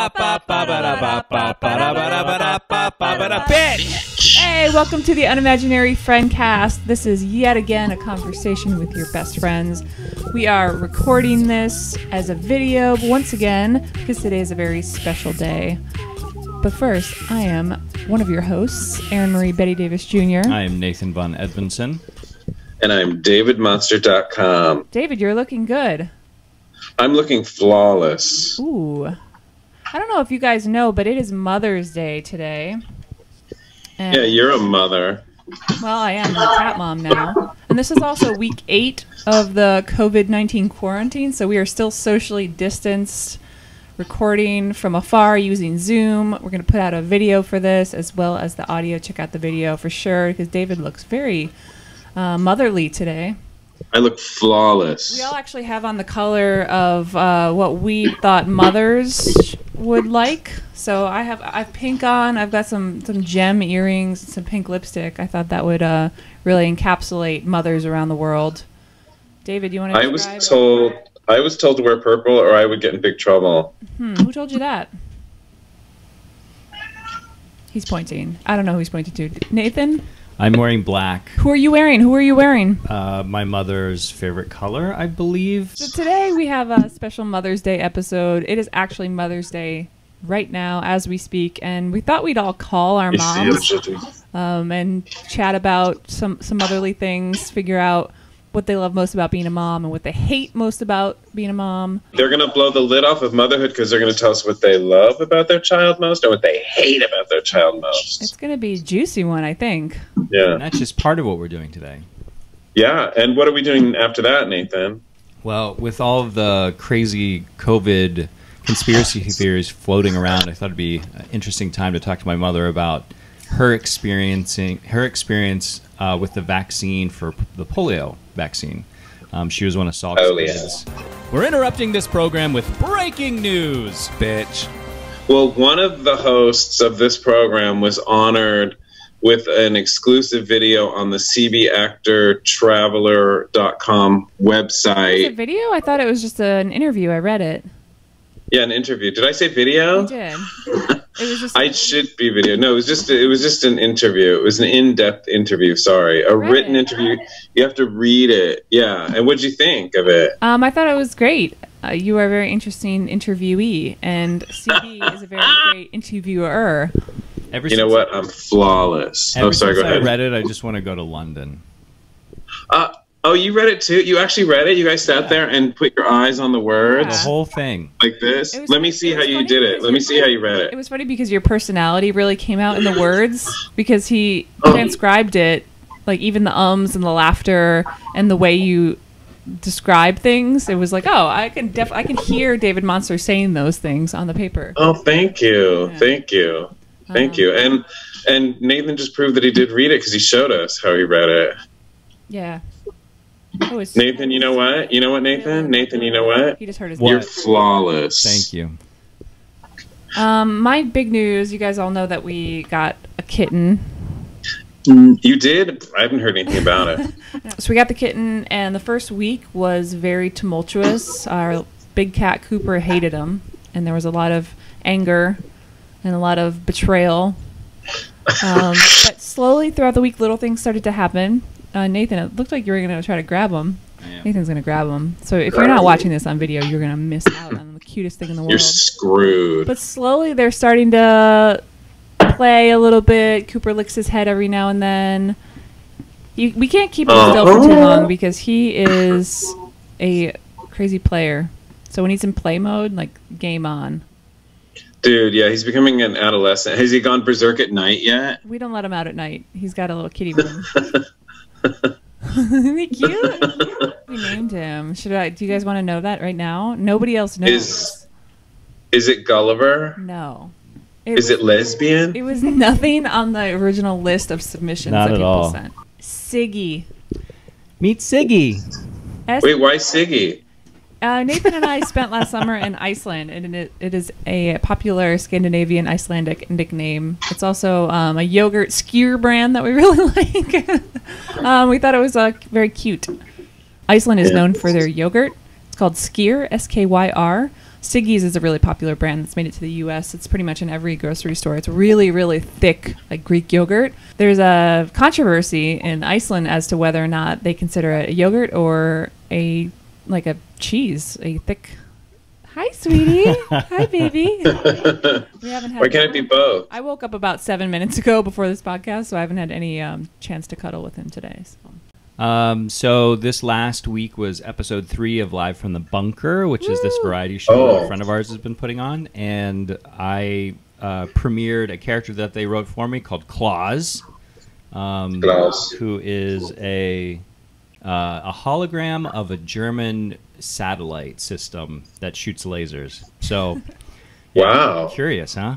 Hey, welcome to the Unimaginary Friendcast. This is yet again a conversation with your best friends. We are recording this as a video once again because today is a very special day. But first, I am one of your hosts, Erin Marie Betty Davis Jr. I am Nathan Von Edvinson. And I'm DavidMonster.com. David, you're looking good. I'm looking flawless. Ooh. I don't know if you guys know, but it is Mother's Day today. And, yeah, you're a mother. Well, I am a cat mom now. And this is also week 8 of the COVID-19 quarantine, so we are still socially distanced, recording from afar using Zoom. We're going to put out a video for this as well as the audio. Check out the video for sure, because David looks very motherly today. I look flawless. We all actually have on the color of what we thought mothers would like. So I have pink on. I've got some gem earrings, and some pink lipstick. I thought that would really encapsulate mothers around the world. David, you want to describe? I was told to wear purple or I would get in big trouble. Who told you that? He's pointing. I don't know who he's pointing to. Nathan? I'm wearing black. Who are you wearing? Who are you wearing? My mother's favorite color, I believe. So today we have a special Mother's Day episode. It is actually Mother's Day right now as we speak, and we thought we'd all call our moms and chat about some motherly things, figure out what they love most about being a mom and what they hate most about being a mom. They're going to blow the lid off of motherhood because they're going to tell us what they love about their child most and what they hate about their child most. It's going to be a juicy one, I think. Yeah. And that's just part of what we're doing today. Yeah, and what are we doing after that, Nathan? Well, with all of the crazy COVID conspiracy theories floating around, I thought it'd be an interesting time to talk to my mother about her experience with the vaccine for the polio vaccine. She was one of Salk's kids. We're interrupting this program with breaking news, bitch. Well, one of the hosts of this program was honored with an exclusive video on the cbactortraveler.com website. Was it video? I thought it was just an interview. I read it. Yeah, an interview. Did I say video? You did. It was just. I should be video. No, it was just an interview. It was an in-depth interview. Sorry, a written interview. You have to read it. Yeah. And what'd you think of it? I thought it was great. You are a very interesting interviewee, and CB is a very great interviewer. You know what? I'm flawless. Oh, sorry. Go ahead. I read it. I just want to go to London. Oh, you read it too? You actually read it? You guys sat there and put your eyes on the words? The whole thing. Like this? Let me see how you did it. Let me see how you read it. It was funny because your personality really came out in the words, because he transcribed it, like even the ums and the laughter and the way you describe things. It was like, oh, I can hear David Monster saying those things on the paper. Oh, thank you. Yeah. Thank you. Thank you. And Nathan just proved that he did read it because he showed us how he read it. Yeah. Nathan, you know what? You know what, Nathan? Nathan, you know what? He just heard his You're flawless. Thank you. My big news, you guys all know that we got a kitten. You did? I haven't heard anything about it. So we got the kitten, and the first week was very tumultuous. Our big cat, Cooper, hated him, and there was a lot of anger and a lot of betrayal. But slowly throughout the week, little things started to happen. Nathan, it looked like you were going to try to grab him. Nathan's going to grab him. So if you're not watching this on video, you're going to miss out on the cutest thing in the world. You're screwed. But slowly they're starting to play a little bit. Cooper licks his head every now and then. We can't keep him still for too long because he is a crazy player. So when he's in play mode, like, game on. Dude, yeah, he's becoming an adolescent. Has he gone berserk at night yet? We don't let him out at night. He's got a little kitty room. Isn't he cute? We named him. Do you guys want to know that right now? Nobody else knows. Is it Gulliver? No. Is it lesbian? It was nothing on the original list of submissions that people sent. Siggy. Meet Siggy. Wait, why Siggy? Nathan and I spent last summer in Iceland, and it is a popular Scandinavian Icelandic nickname. It's also a yogurt skyr brand that we really like. We thought it was very cute. Iceland is known for their yogurt. It's called skyr, S-K-Y-R. Siggy's is a really popular brand that's made it to the U.S. It's pretty much in every grocery store. It's really, really thick, like Greek yogurt. There's a controversy in Iceland as to whether or not they consider it a yogurt or a cheese, a thick. Hi, sweetie. Hi, baby. We haven't had. Why can't it be both? I woke up about 7 minutes ago before this podcast, so I haven't had any chance to cuddle with him today. So this last week was episode 3 of Live from the Bunker, which is this variety show that a friend of ours has been putting on, and I premiered a character that they wrote for me called Claus, who is a hologram of a German satellite system that shoots lasers. So, wow, curious, huh?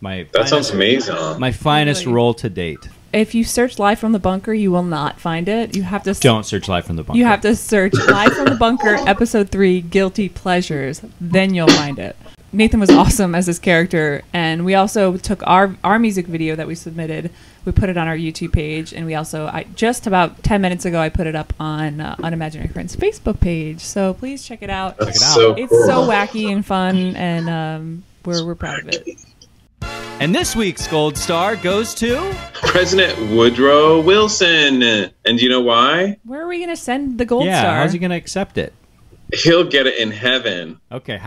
That sounds amazing. My finest role to date. If you search Live from the Bunker, you will not find it. You have to don't search Live from the Bunker. You have to search Live from the Bunker, episode 3, Guilty Pleasures. Then you'll find it. Nathan was awesome as this character, and we also took our music video that we submitted. We put it on our YouTube page, and we also just about 10 minutes ago I put it up on Unimaginary Friends Facebook page. So please check it out. Check it out. It's so wacky and fun, and we're proud of it. And this week's gold star goes to President Woodrow Wilson. And do you know why? Where are we going to send the gold star? Yeah, how's he going to accept it? He'll get it in heaven. Okay,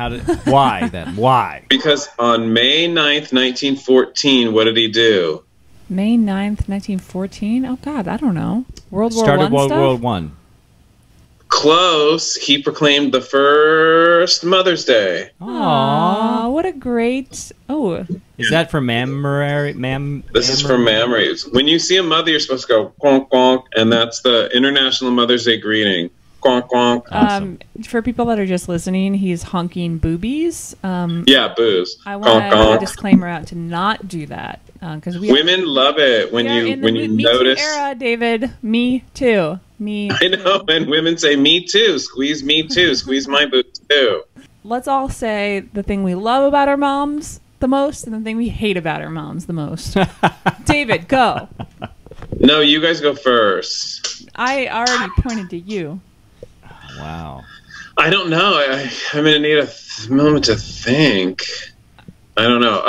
why then? Why? Because on May 9th, 1914, what did he do? May 9th, 1914? Oh, God, I don't know. World War I Started World stuff? War One. Close. He proclaimed the first Mother's Day. Aww, what a great... Oh. Is that for memory? This is for memories. When you see a mother, you're supposed to go, quonk, quonk, and that's the International Mother's Day greeting. Quonk, quonk. Awesome. For people that are just listening, he's honking boobies. Yeah, booze. I want to put a disclaimer out to not do that. Because women love it when you notice. Me Too era, David. Me too. Me. I know, and women say me too. Squeeze me too. Squeeze my boobs too. Let's all say the thing we love about our moms the most, and the thing we hate about our moms the most. David, go. No, you guys go first. I already pointed to you. Wow. I don't know. I'm gonna need a moment to think. I don't know.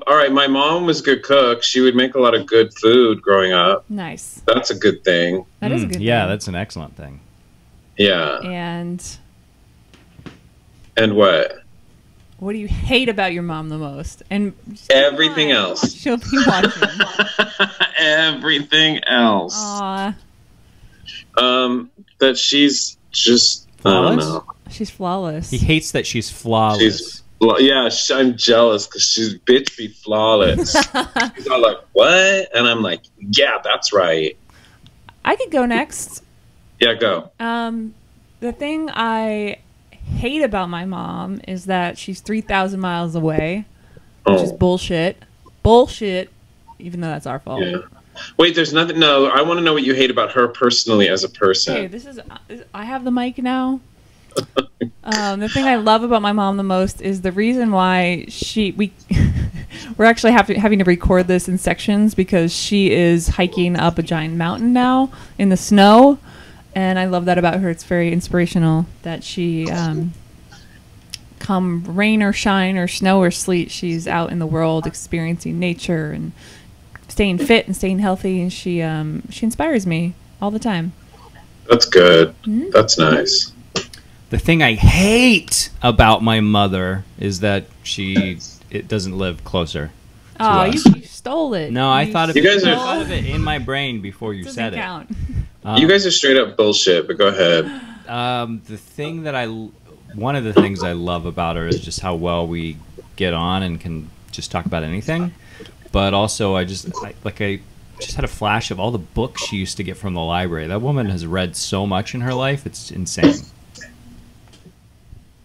All right, my mom was a good cook. She would make a lot of good food growing up. Nice. That's a good thing. That is a good thing. Yeah, that's an excellent thing. Yeah. And what? What do you hate about your mom the most? And everything else. She'll be watching. Everything else. Aw. That she's just flawless? I don't know. She's flawless. He hates that she's flawless. I'm jealous because she's bitch be flawless. She's all like, what? And I'm like, yeah, that's right. I could go next. Yeah, go. The thing I hate about my mom is that she's 3,000 miles away, which is bullshit. Bullshit, even though that's our fault. Yeah. Wait, there's nothing. No, I want to know what you hate about her personally as a person. Okay, I have the mic now. The thing I love about my mom the most is the reason why we're actually having to record this in sections because she is hiking up a giant mountain now in the snow, and I love that about her. It's very inspirational that she, come rain or shine or snow or sleet, she's out in the world experiencing nature and staying fit and staying healthy, and she inspires me all the time. That's good. That's nice. The thing I hate about my mother is that it doesn't live closer. Oh, you stole it. No, I thought of You guys I are- thought of it in my brain before you said count. it. You guys are straight up bullshit, but go ahead. The thing that one of the things I love about her is just how well we get on and can just talk about anything. But also, I just had a flash of all the books she used to get from the library. That woman has read so much in her life; it's insane.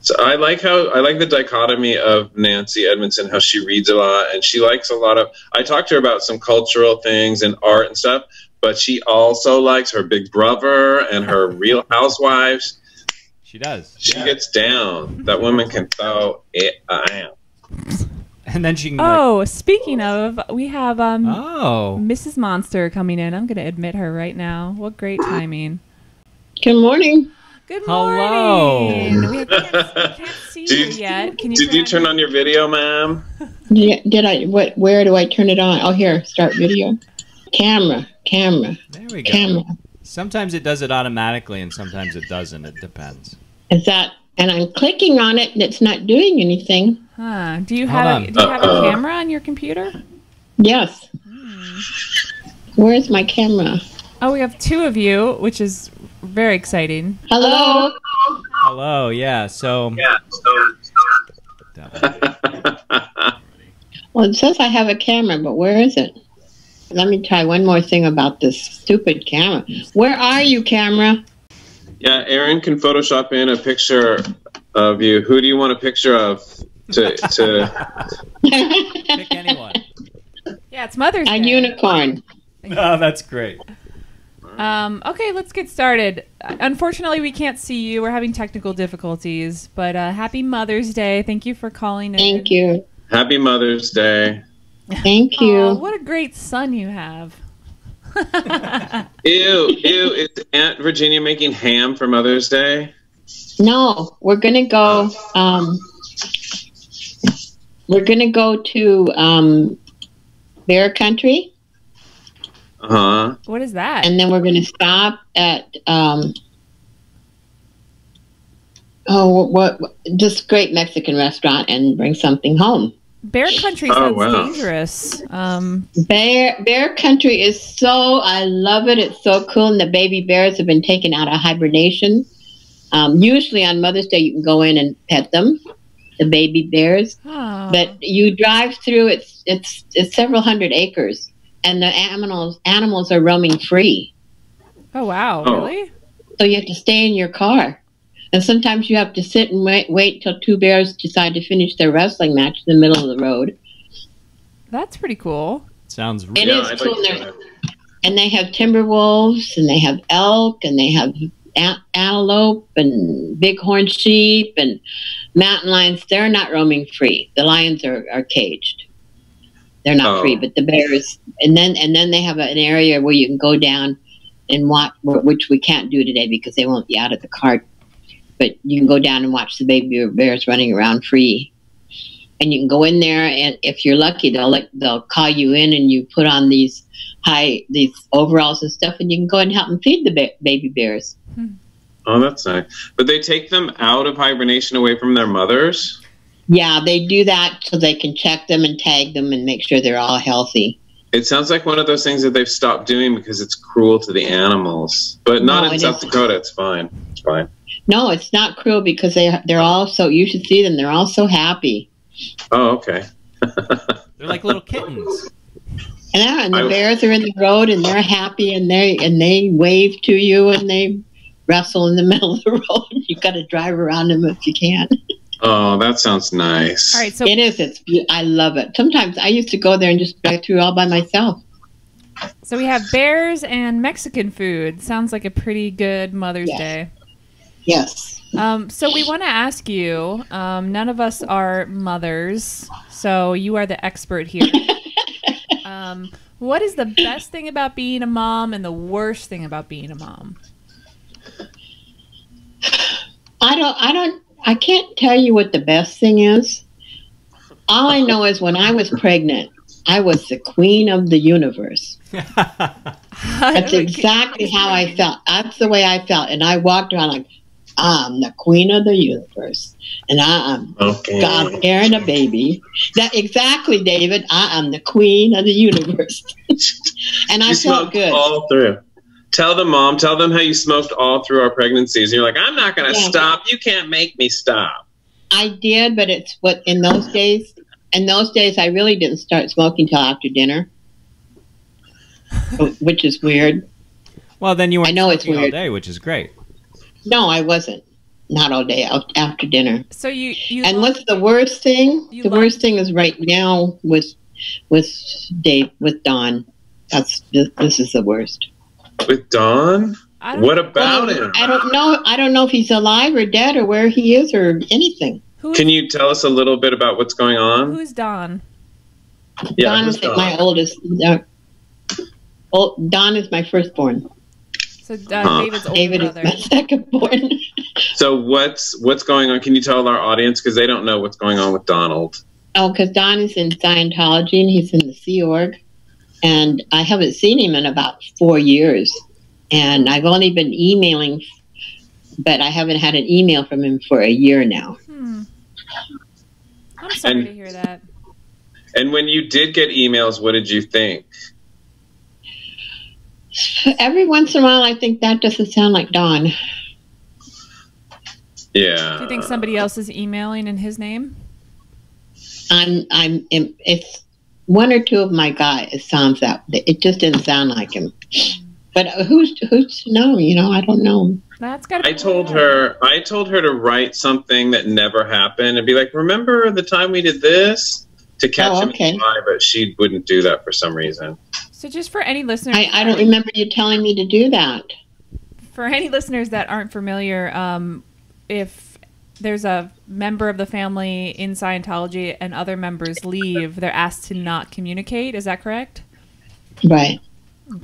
So I like the dichotomy of Nancy Edmondson, how she reads a lot, and she likes a lot of. I talked to her about some cultural things and art and stuff, but she also likes her Big Brother and her Real Housewives. She does. She gets down. That woman can throw it around. And then she can. Speaking of, we have Oh. Mrs. Monster coming in. I'm going to admit her right now. What great timing. Good morning. Good Hello. morning. We can't see you yet. Did you turn on your video, ma'am? Yeah, did I? Where do I turn it on? Oh, here, start video. Camera. There we go. Camera. Sometimes it does it automatically, and sometimes it doesn't. It depends. Is that? And I'm clicking on it, and it's not doing anything. Huh. Do you have a camera on your computer? Yes. Where's my camera? Oh, we have two of you, which is very exciting. Hello. Hello. Yeah. So. Well, it says I have a camera, but where is it? Let me try one more thing about this stupid camera. Where are you, camera? Yeah, Aaron can Photoshop in a picture of you. Who do you want a picture of? To Pick anyone. Yeah, it's Mother's Day. A unicorn. Oh, that's great. Okay, let's get started. Unfortunately, we can't see you. We're having technical difficulties, but happy Mother's Day. Thank you for calling in. Thank you. Happy Mother's Day. Thank you. Oh, what a great son you have. Ew. Is Aunt Virginia making ham for Mother's Day? No, we're gonna go. We're gonna go to Bear Country, What is that? and then we're gonna stop at this great Mexican restaurant and bring something home. Bear Country sounds dangerous. Bear Country is I love it. It's so cool, and the baby bears have been taken out of hibernation. Usually on Mother's Day, you can go in and pet them, the baby bears. Oh. But you drive through, it's several hundred acres, and the animals are roaming free. Oh, wow. Oh. Really? So you have to stay in your car. And sometimes you have to sit and wait till two bears decide to finish their wrestling match in the middle of the road. That's pretty cool. Sounds It real. is cool. And they have timber wolves, and they have elk, and they have antelope, and bighorn sheep, and mountain lions. They're not roaming free. The lions are caged. They're not free, but the bears. And then they have an area where you can go down and watch, which we can't do today because they won't be out of the cart. But you can go down and watch the baby bears running around free. And you can go in there, and if you're lucky, they'll call you in, and you put on these overalls and stuff, and you can go and help them feed the baby bears. Oh, that's nice. But they take them out of hibernation away from their mothers? Yeah, they do that so they can check them and tag them and make sure they're all healthy. It sounds like one of those things that they've stopped doing because it's cruel to the animals. But not in South Dakota. It's fine. It's fine. No, it's not cruel because they're all so, you should see them, they're all so happy. Oh, okay. They're like little kittens. And the bears are in the road, and they're happy, and they wave to you, and they wrestle in the middle of the road. You got to drive around them if you can. Oh, that sounds nice. All right, so It is. I love it. Sometimes I used to go there and just drive through all by myself. So we have bears and Mexican food. Sounds like a pretty good Mother's Day. Yes. So we want to ask you, none of us are mothers, so you are the expert here. What is the best thing about being a mom and the worst thing about being a mom? I can't tell you what the best thing is. All I know is when I was pregnant, I was the queen of the universe. That's exactly how I felt. That's the way I felt. And I walked around like, I'm the queen of the universe. And I'm God carrying a baby. That exactly, David. I am the queen of the universe. And I felt good. All through. Tell them, Mom. Tell them how you smoked all through our pregnancies. And you're like, I'm not going to stop. You can't make me stop. I did, but it's what in those days. In those days, I really didn't start smoking till after dinner, which is weird. Well, then you weren't it's smoking all weird. day, which is great. No, I wasn't. Not all day. After dinner. So you And what's the worst thing? The worst thing is right now with Don. This is the worst. With Don? What about him? I don't know. I don't know if he's alive or dead or where he is or anything. Can you tell us a little bit about what's going on? Who's Don? Yeah, Don is my oldest. Don is my firstborn. So David's older David brother. is my second born. So what's going on? Can you tell our audience, because they don't know what's going on with Donald? Oh, because Don is in Scientology and he's in the Sea Org. And I haven't seen him in about 4 years. And I've only been emailing, but I haven't had an email from him for a year now. I'm sorry to hear that. And when you did get emails, what did you think? Every once in a while, I think that doesn't sound like Don. Yeah. Do you think somebody else is emailing in his name? It's one or two of my guys. It sounds that it just didn't sound like him. But who's to know? You know, I don't know. That's got to be. I told her to write something that never happened and be like, remember the time we did this? To catch him in the lie, but she wouldn't do that for some reason. So just for any listeners, I don't remember you telling me to do that. For any listeners that aren't familiar, if there's a member of the family in Scientology and other members leave, they're asked to not communicate. Is that correct? Right.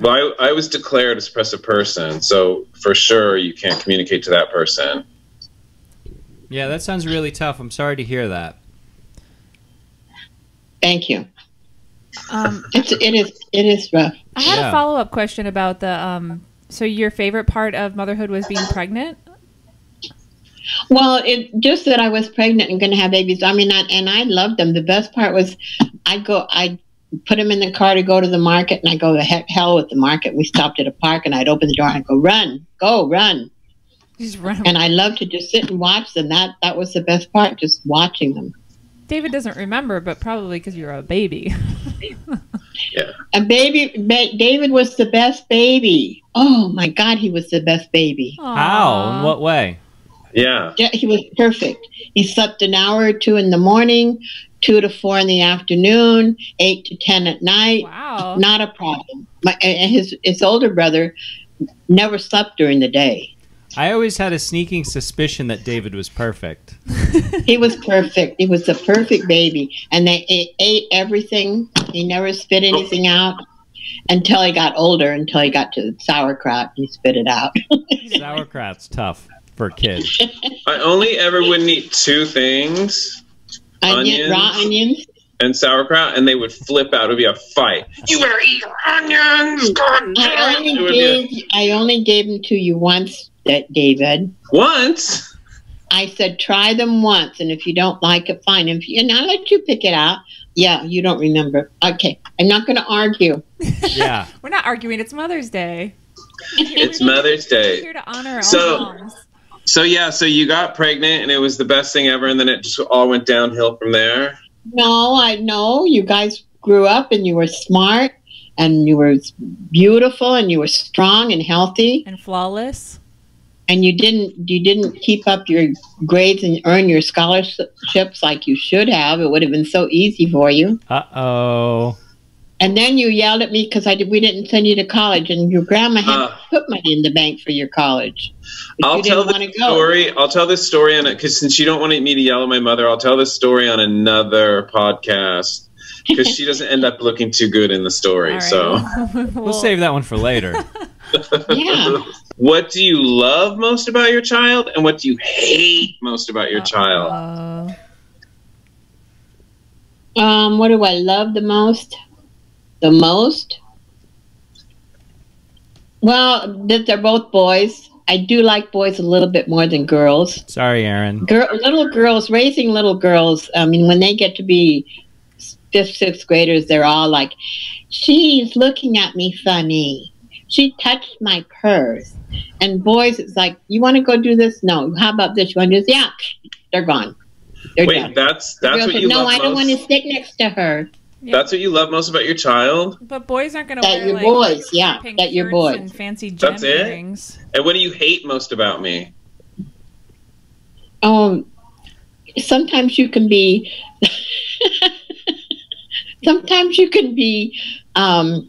Well, I was declared a suppressive person, so for sure you can't communicate to that person. Yeah, that sounds really tough. I'm sorry to hear that. Thank you. It is rough. I had a follow-up question about the. So your favorite part of motherhood was being pregnant? Well, it just that I was pregnant and going to have babies. I mean, I loved them. The best part was I put them in the car to go to the market, and I go the hell with the market. We stopped at a park, and I'd open the door and I'd go, run, go, run. Just run. And I loved to just sit and watch them. That was the best part, just watching them. David doesn't remember, but probably because you're a baby. Yeah. David was the best baby. Oh my God, he was the best baby. Aww. How? In what way? Yeah. Yeah, he was perfect. He slept an hour or two in the morning, 2 to 4 in the afternoon, 8 to 10 at night. Wow. Not a problem. His older brother never slept during the day. I always had a sneaking suspicion that David was perfect. He was perfect. He was the perfect baby. And they ate everything. He never spit anything out until he got older, until he got to sauerkraut. He spit it out. Sauerkraut's tough for kids. I only ever wouldn't eat 2 things. Raw onions. And sauerkraut, and they would flip out. It would be a fight. You better eat your onions! God damn it! I only gave them to you once, David. Once? I said, try them once, and if you don't like it, fine. And I'll let you pick it out. Yeah, you don't remember. Okay, I'm not going to argue. Yeah. We're not arguing. It's Mother's Day. It's Mother's Day. We're here to honor all moms. So you got pregnant, and it was the best thing ever, and then it just all went downhill from there? No, I know. You guys grew up, and you were smart, and you were beautiful, and you were strong and healthy. And flawless. And you didn't keep up your grades and earn your scholarships like you should have. It would have been so easy for you. Uh-oh. And then you yelled at me because we didn't send you to college, and your grandma had put money in the bank for your college. I'll tell this story on it, because since you don't want me to yell at my mother, I'll tell this story on another podcast, because she doesn't end up looking too good in the story. Right. So we'll save that one for later. Yeah. What do you love most about your child, and what do you hate most about your child? What do I love the most? The most? Well, that they're both boys. I do like boys a little bit more than girls. Sorry, Aaron. Little girls, raising little girls, I mean, when they get to be 5th, 6th graders, they're all like, she's looking at me funny. She touched my purse. And boys, it's like, you want to go do this? No. How about this? You want to do this? Yeah. They're gone. They're done. That's what you love most? No, I don't want to sit next to her. Yeah. That's what you love most about your child? But boys aren't going to wear, your boys, yeah. That your boys. And fancy gem earrings. And what do you hate most about me? Sometimes you can be... sometimes you can be a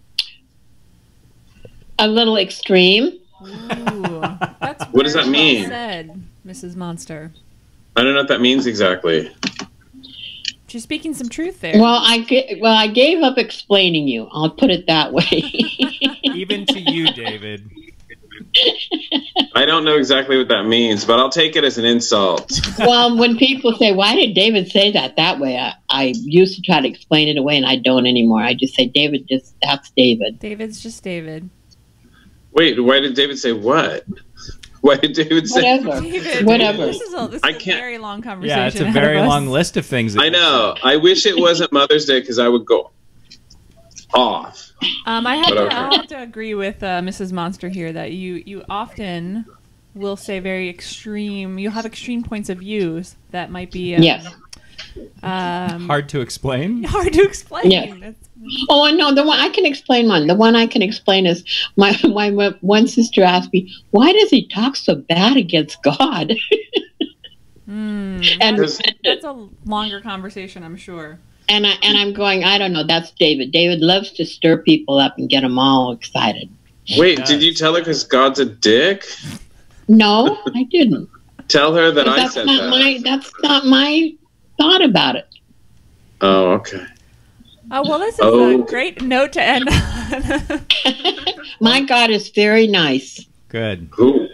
little extreme. Ooh, that's what does that mean? Well said, Mrs. Monster. I don't know what that means exactly. She's speaking some truth there. Well, I gave up explaining you. I'll put it that way. Even to you, David. I don't know exactly what that means, but I'll take it as an insult. Well, when people say, why did David say that way? I used to try to explain it away, and I don't anymore. I just say, that's David. David's just David. Wait, why did David say what? Why did David say Whatever. This is a very long conversation. Yeah, it's a very long list of things. I know. I wish it wasn't Mother's Day because I would go off. I have to agree with Mrs. Monster here that you often will say very extreme. You'll have extreme points of views that might be yes. Hard to explain. Hard to explain. Yeah. Oh, no, the one I can explain one. The one I can explain is my one sister asked me, why does he talk so bad against God? And that's a longer conversation, I'm sure. And I'm going, I don't know, that's David. David loves to stir people up and get them all excited. Wait, did you tell her because God's a dick? No, I didn't. Tell her that I said that. That's not my thought about it. Oh, okay. Oh, well, this is a great note to end on. My God is very nice. Good.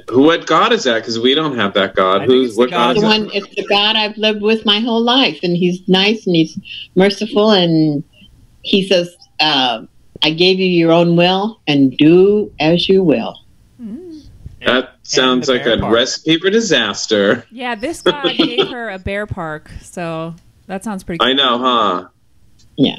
What God is that? Because we don't have that God. What God is that? It's the God I've lived with my whole life, and He's nice and He's merciful, and He says, "I gave you your own will, and do as you will." That sounds like a recipe for disaster. Yeah, this God gave her a bear park, so that sounds pretty cool. I know, huh? Yeah.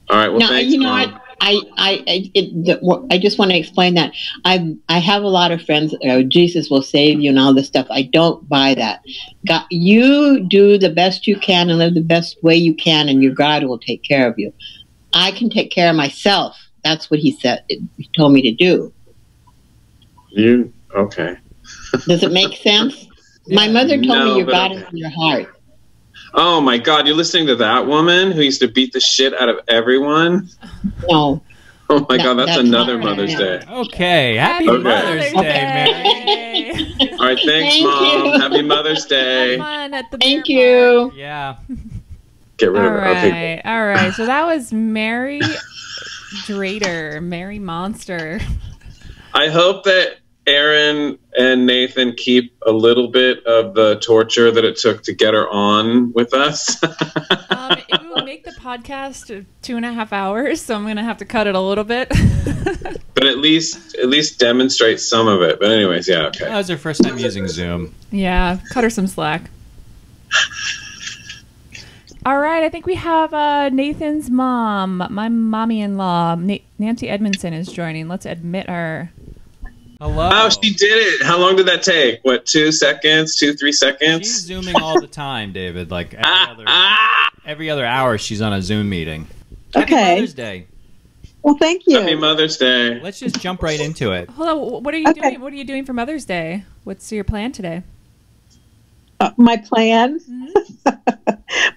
All right. Well, now, thanks, you know Mom. what? I just want to explain that. I have a lot of friends that go, Jesus will save you and all this stuff. I don't buy that. God, you do the best you can and live the best way you can, and your God will take care of you. I can take care of myself. That's what He said. He told me to do. Okay. Does it make sense? My mother told me your God is in your heart. Oh my God, you're listening to that woman who used to beat the shit out of everyone? No. Oh my God, that's another Mother's Day. Okay, happy Mother's Day, Mary. All right, thanks, Mom. Happy Mother's Day. Thank you. Yeah. Get rid of her. Okay. All right. So that was Mary Drader, Mary Monster. I hope that Aaron and Nathan keep a little bit of the torture that it took to get her on with us. It will make the podcast 2.5 hours, so I'm going to have to cut it a little bit. But at least demonstrate some of it. But anyways, yeah, okay. That was her first time using Zoom. Yeah, cut her some slack. All right, I think we have Nathan's mom, my mommy-in-law, Nancy Edmondson is joining. Let's admit her. Hello. Oh, she did it. How long did that take? What, 2 seconds? 2-3 seconds? She's Zooming all the time, David. Like every other hour she's on a Zoom meeting. Okay. Happy Mother's Day. Well, thank you. Happy Mother's Day. Let's just jump right into it. Hold on, what are you doing? What are you doing for Mother's Day? What's your plan today? My plan?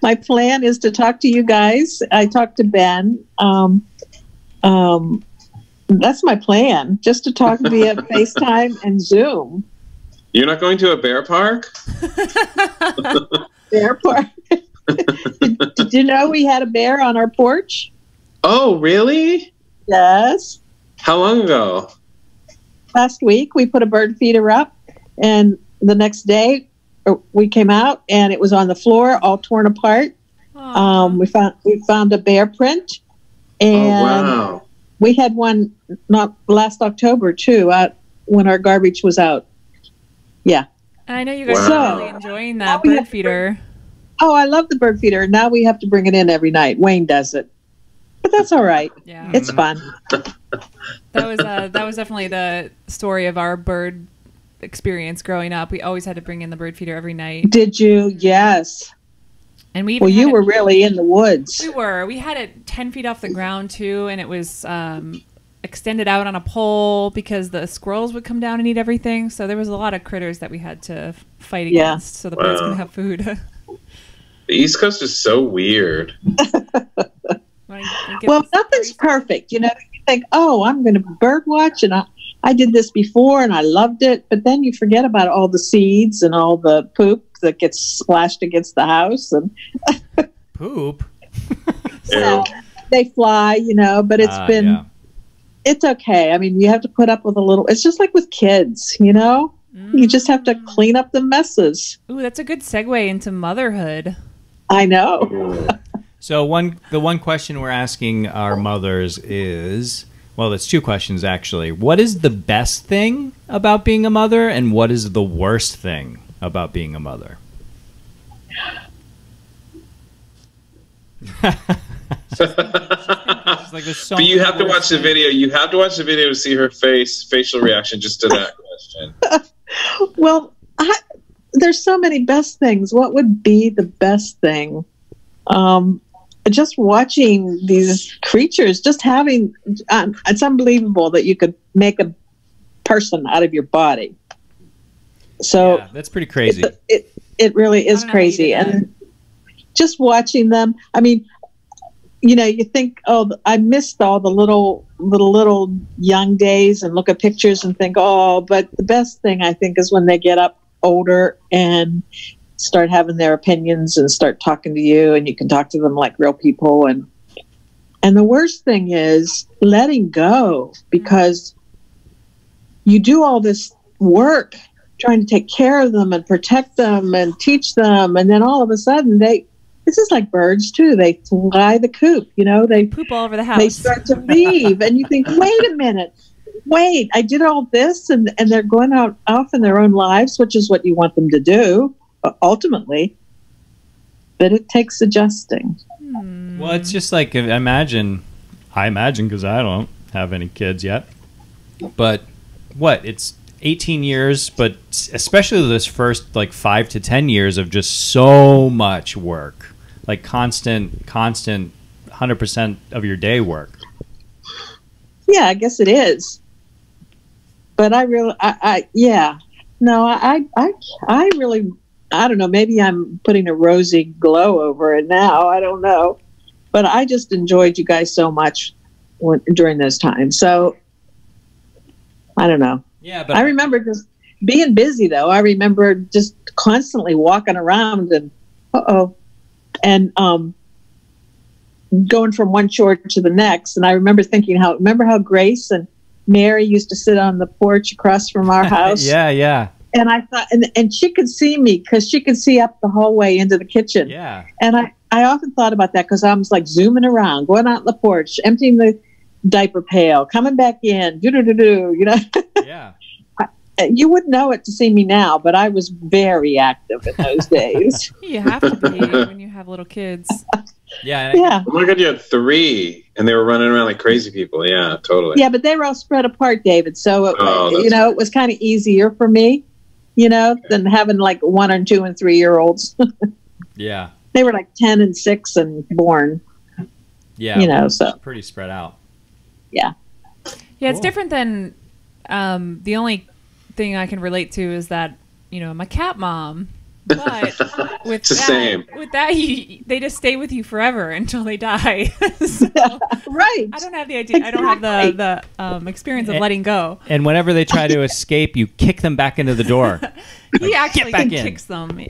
My plan is to talk to you guys. I talked to Ben. That's my plan, just to talk via FaceTime and Zoom. You're not going to a bear park? Bear park? Did you know we had a bear on our porch? Oh, really? Yes. How long ago? Last week, we put a bird feeder up, and the next day, we came out, and it was on the floor, all torn apart. We found a bear print, and wow. We had one not last October too, when our garbage was out. Yeah. And I know you guys are really enjoying that bird feeder. Oh, I love the bird feeder. Now we have to bring it in every night. Wayne does it, but that's all right. Yeah, it's fun. That was definitely the story of our bird experience growing up. We always had to bring in the bird feeder every night. Did you? Yes. And you were really in the woods. We were. We had it 10 feet off the ground too, and it was extended out on a pole because the squirrels would come down and eat everything. So there was a lot of critters that we had to fight against so the birds can have food. The East Coast is so weird. Well, nothing's perfect. You know, you think, oh, I'm going to bird watch, and I did this before and I loved it, but then you forget about all the seeds and all the poop that gets splashed against the house and poop. So they fly, you know, but it's been it's okay. I mean, you have to put up with a little. It's just like with kids, you know. You just have to clean up the messes. Ooh, that's a good segue into motherhood. I know. So the one question we're asking our mothers is, well, it's two questions actually. What is the best thing about being a mother, and what is the worst thing about being a mother? Like, but you have to watch the video. You have to watch the video to see her facial reaction just to that question. Well, there's so many best things. What would be the best thing? Just watching these creatures, just having, it's unbelievable that you could make a person out of your body. So yeah, that's pretty crazy. It really is crazy. And just watching them, I mean, you know, you think, oh, I missed all the little young days, and look at pictures and think, oh, but the best thing I think is when they get up older and start having their opinions and start talking to you, and you can talk to them like real people. And the worst thing is letting go, because you do all this work trying to take care of them and protect them and teach them, and then all of a sudden this is like birds too. They fly the coop, you know, they poop all over the house. They start to leave, and you think, wait a minute, I did all this, and they're going off in their own lives, which is what you want them to do ultimately. But it takes adjusting. Well, it's just like, I imagine, because I don't have any kids yet, but it's 18 years, but especially this first like 5 to 10 years of just so much work. Like constant 100% of your day work. Yeah, I guess it is. But I really, I really, I don't know, maybe I'm putting a rosy glow over it now. I don't know. But I just enjoyed you guys so much during those times. So I don't know. Yeah, but I remember just being busy though. I remember just constantly walking around and going from one chore to the next. And I remember thinking how Grace and Mary used to sit on the porch across from our house. Yeah. And I thought, and she could see me because she could see up the hallway into the kitchen. Yeah. And I often thought about that because I was like zooming around, going out on the porch, emptying the diaper pail, coming back in, you know. Yeah. You wouldn't know it to see me now, but I was very active in those days. You have to be when you have little kids. Yeah. Oh my God, you had 3, and they were running around like crazy people. Yeah, totally. Yeah, but they were all spread apart, David. So, it was kind of easier for me, than having like 1 and 2 and 3-year-olds. Yeah. They were like 10 and 6 and born. Yeah. So pretty spread out. Yeah. Yeah, it's different than the only thing I can relate to is that, I'm a cat mom. But with that, they just stay with you forever until they die. So, right. I don't have the idea. Exactly. I don't have the experience of letting go. And whenever they try to escape, you kick them back into the door. He actually kicks them.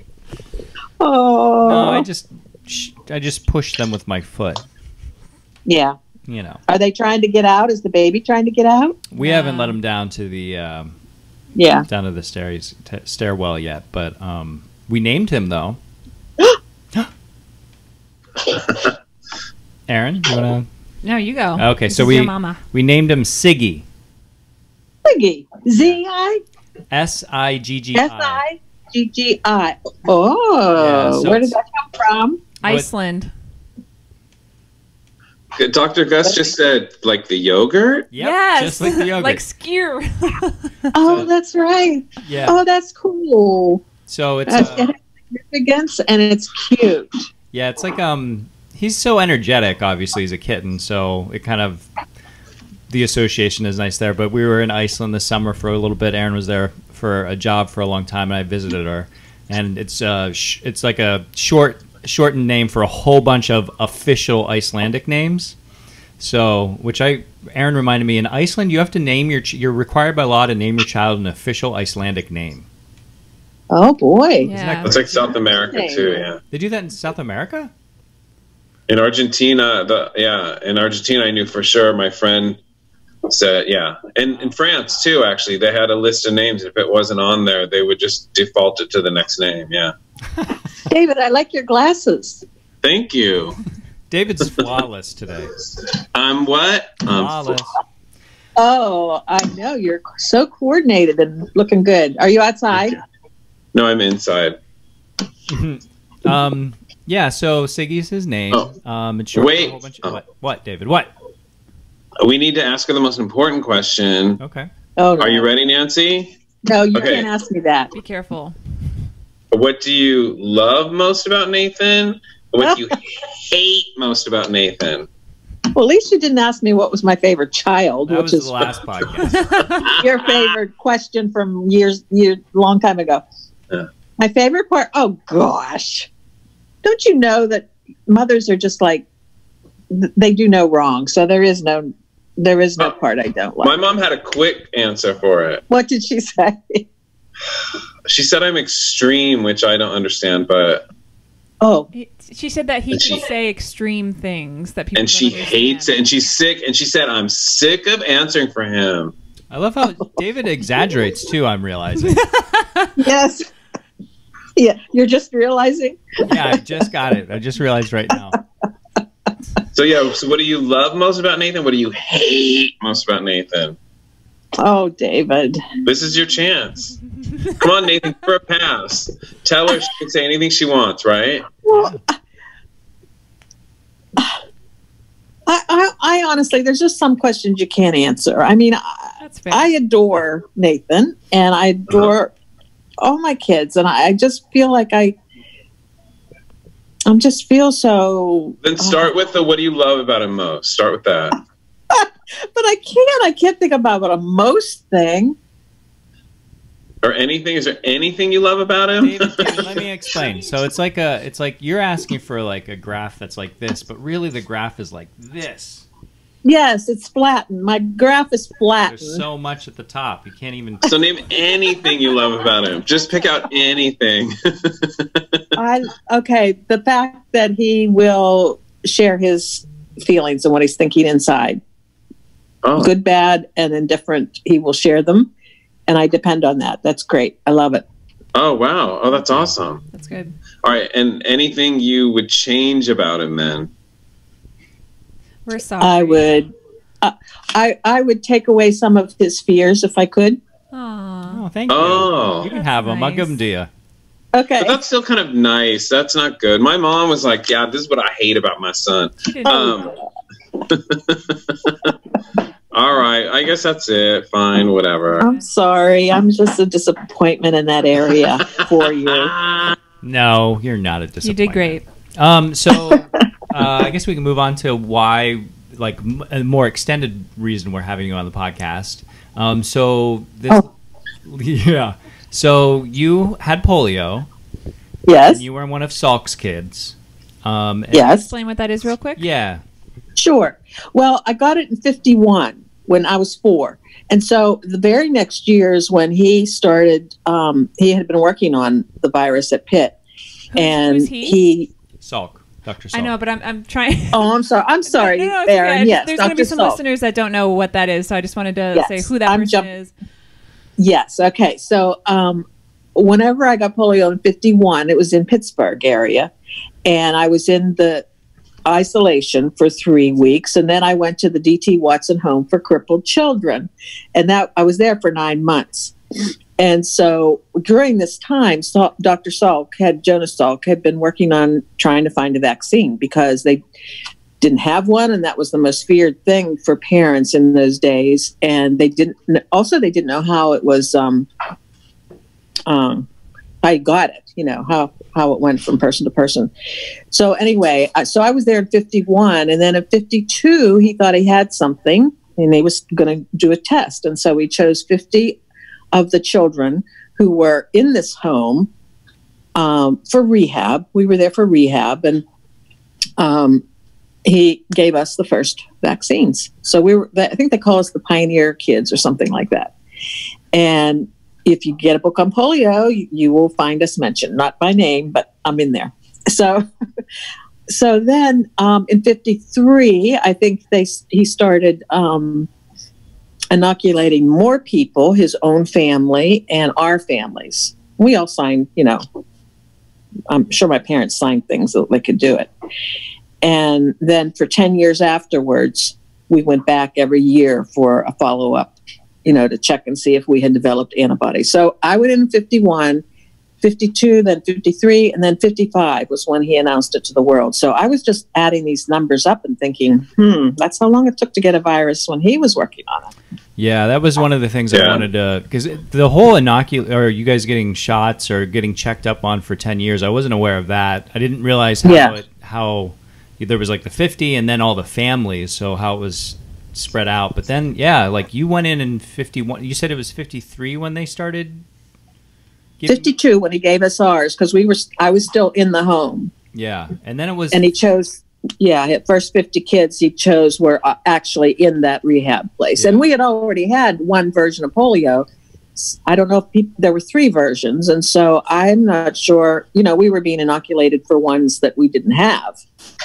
Oh. No, I just push them with my foot. Yeah. Are they trying to get out? Is the baby trying to get out? We haven't let them down to the down to the stairwell yet, but we named him though. Aaron, you wanna? No, you go. Okay, this so is your mama. we named him Siggy. Siggy. Z-I? S-I-G-G-I. S-I-G-G-I. Oh, yeah, so where did that come from? Iceland. Dr. Gus just said, like the yogurt? Yep, yes. Just like the yogurt. Like skyr. Oh, that's right. Yeah. Oh, that's cool. So it's... it has significance, and it's cute. Yeah, it's like... He's so energetic, obviously, as a kitten, so it kind of... The association is nice there, but we were in Iceland this summer for a little bit. Erin was there for a job for a long time, and I visited her. And it's like a shortened name for a whole bunch of official Icelandic names. So, Aaron reminded me, in Iceland, you have to name you're required by law to name your child an official Icelandic name. Oh boy. Yeah. It's like South America too, yeah. They do that in South America? In Argentina, I knew for sure my friend So yeah, and in France too, actually, they had a list of names. If it wasn't on there, they would just default it to the next name. Yeah. David, I like your glasses. Thank you. David's flawless today. I'm what? Flawless. Oh, I know. You're so coordinated and looking good. Are you outside? No, I'm inside. Yeah, so Siggy's his name. It's short Wait. for a whole bunch of, what, David? What? We need to ask her the most important question. Okay. Oh, no. Are you ready, Nancy? No, you Okay. can't ask me that. Be careful. What do you love most about Nathan? What do you hate most about Nathan? Well, at least you didn't ask me what was my favorite child, That which was is the last podcast. your favorite question from long time ago. Yeah. My favorite part? Oh, gosh. Don't you know that mothers are just like, they do no wrong. So there is no part I don't like. My mom had a quick answer for it. What did she say? She said I'm extreme, which I don't understand, but Oh, She said that he And can she- say extreme things that people and don't she understand. hates it, and she's sick, and she said I'm sick of answering for him. I love how David exaggerates, too, I'm realizing. yes. Yeah, you're just realizing? Yeah, I just got it. I just realized right now. So yeah, so what do you love most about Nathan? What do you hate most about Nathan? Oh, David. This is your chance. Come on, Nathan, give her a pass. Tell her she can say anything she wants, right? Well, I honestly, there's just some questions you can't answer. I mean, That's fair. I adore Nathan and I adore all my kids, and I just feel like I just feel so. Then start with the what do you love about him most? Start with that. But I can't think about what a most thing. Or anything. Is there anything you love about him? David, let me explain. So it's like you're asking for like a graph that's like this, but really the graph is like this. Yes, it's flattened. My graph is flattened. There's so much at the top. You can't even. So name anything you love about him. Just pick out anything. Okay, the fact that he will share his feelings and what he's thinking inside, Oh, good, bad, and indifferent. He will share them, and I depend on that. That's great. I love it. oh wow. Oh, that's awesome. That's good. All right, and anything you would change about him then? We're sorry. I would. I would take away some of his fears if I could. Aw. Oh, thank you. Oh. You can have them. I'll give them to you. Okay. But that's still kind of nice. That's not good. My mom was like, yeah, this is what I hate about my son. She didn't- All right, I guess that's it. Fine, whatever. I'm sorry. I'm just a disappointment in that area for you. No, you're not a disappointment. you did great. So I guess we can move on to why, like, a more extended reason we're having you on the podcast. So this, yeah. So you had polio. Yes. And you were one of Salk's kids. And- Yes. Explain what that is real quick. Yeah. Sure. Well, I got it in 1951 when I was 4. And so the very next year is when he started, he had been working on the virus at Pitt. And who's he? Salk. Dr. Salk. I know, but I'm trying. Oh, I'm sorry. I'm sorry, No, it's okay. Aaron. Yes, There's going to be Dr. some Salk. listeners that don't know what that is, so I just wanted to Yes, say who that I'm person is. Yes. Okay. So whenever I got polio in 1951, it was in Pittsburgh area. And I was in the isolation for 3 weeks. And then I went to the D.T. Watson Home for Crippled Children. And that I was there for 9 months. And so during this time, Dr. Salk, Jonas Salk, had been working on trying to find a vaccine because they didn't have one, and that was the most feared thing for parents in those days. And they didn't know how it was, how you got it, how it went from person to person. So anyway, so I was there in 1951, and then in 1952, he thought he had something, and he was going to do a test. And so we chose 50 of the children who were in this home for rehab. We were there for rehab, and he gave us the first vaccines. So I think they call us the Pioneer Kids or something like that. And if you get a book on polio, you will find us mentioned, not by name, but I'm in there. So then in 1953, I think he started inoculating more people, his own family and our families. We all signed, I'm sure my parents signed things so they could do it. And then for 10 years afterwards, we went back every year for a follow-up, to check and see if we had developed antibodies. So I went in 51, 52, then 53, and then 55 was when he announced it to the world. So I was just adding these numbers up and thinking, that's how long it took to get a virus when he was working on it. Yeah, that was one of the things I wanted to, because the whole or you guys getting shots or getting checked up on for 10 years, I wasn't aware of that. I didn't realize how there was like the 50 and then all the families, so how it was spread out. But then, like you went in 51, you said it was 53 when they started? 52 when he gave us ours, because I was still in the home. Yeah, and then it was... And he chose... Yeah, at first 50 kids he chose were actually in that rehab place. Yeah. And we had already had one version of polio. I don't know if there were 3 versions. And so I'm not sure, we were being inoculated for ones that we didn't have.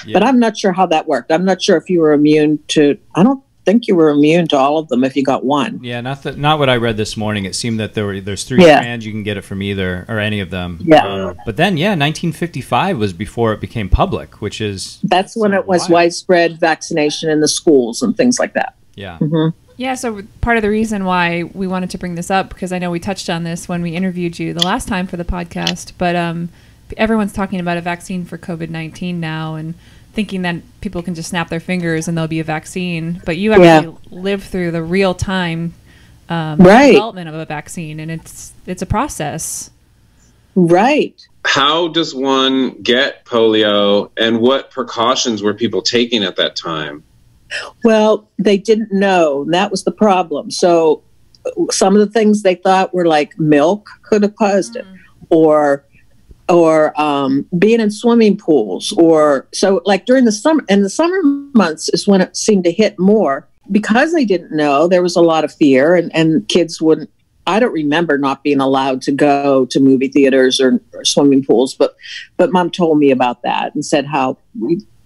Yeah. But I'm not sure how that worked. I'm not sure if you were immune to, I don't think you were immune to all of them if you got one. Yeah, not what I read this morning. It seemed that there's 3 strands. You can get it from either or any of them. Yeah. But then, 1955 was before it became public, which is... That's when it was widespread vaccination in the schools and things like that. Yeah. Mm-hmm. Yeah, so part of the reason why we wanted to bring this up, because I know we touched on this when we interviewed you the last time for the podcast, but everyone's talking about a vaccine for COVID-19 now, and thinking that people can just snap their fingers and there'll be a vaccine. But you actually live through the real-time development of a vaccine, and it's a process. Right. How does one get polio, and what precautions were people taking at that time? Well, they didn't know. That was the problem. So some of the things they thought were like milk could have caused it, or being in swimming pools, or so like during the summer, and the summer months is when it seemed to hit more because they didn't know. There was a lot of fear, and kids wouldn't. I don't remember not being allowed to go to movie theaters or swimming pools, but Mom told me about that and said how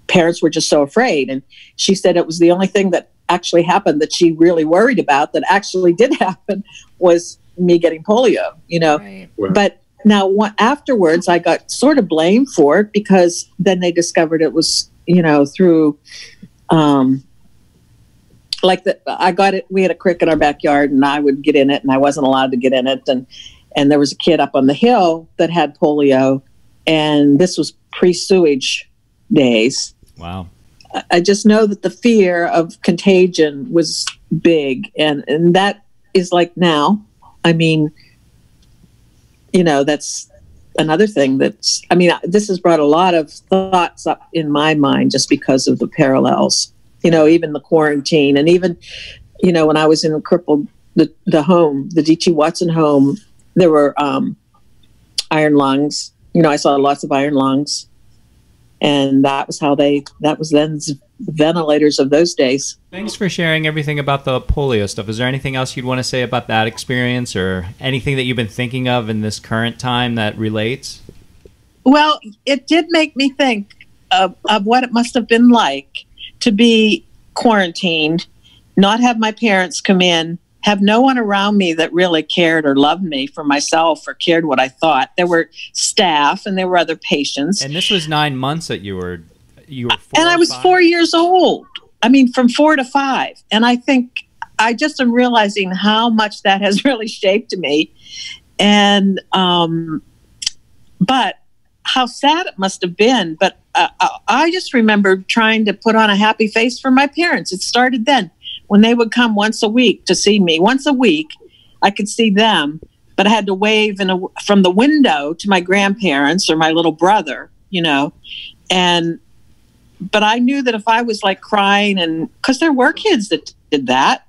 parents were just so afraid. And she said it was the only thing that actually happened that she really worried about that actually did happen was me getting polio, Right. But now afterwards I got sort of blamed for it because then they discovered it was, through, I got it. We had a creek in our backyard and I would get in it and I wasn't allowed to get in it. And there was a kid up on the hill that had polio, and this was pre-sewage days. Wow. I just know that the fear of contagion was big, and that is like now. I mean, that's another thing this has brought a lot of thoughts up in my mind just because of the parallels, even the quarantine, and even, when I was in the home, the D.T. Watson home, there were iron lungs. I saw lots of iron lungs. And that was then ventilators of those days. Thanks for sharing everything about the polio stuff. Is there anything else you'd want to say about that experience, or anything that you've been thinking of in this current time that relates? Well, it did make me think of what it must have been like to be quarantined, not have my parents come in, have no one around me that really cared or loved me for myself or cared what I thought. There were staff and there were other patients. And this was 9 months that you were 4 and I was 4 years old. I mean, from 4 to 5. And I think I just am realizing how much that has really shaped me. And, but how sad it must have been. But I just remember trying to put on a happy face for my parents. It started then. When they would come once a week to see me, once a week, I could see them, but I had to wave from the window to my grandparents or my little brother, but I knew that if I was like crying, and because there were kids that did that,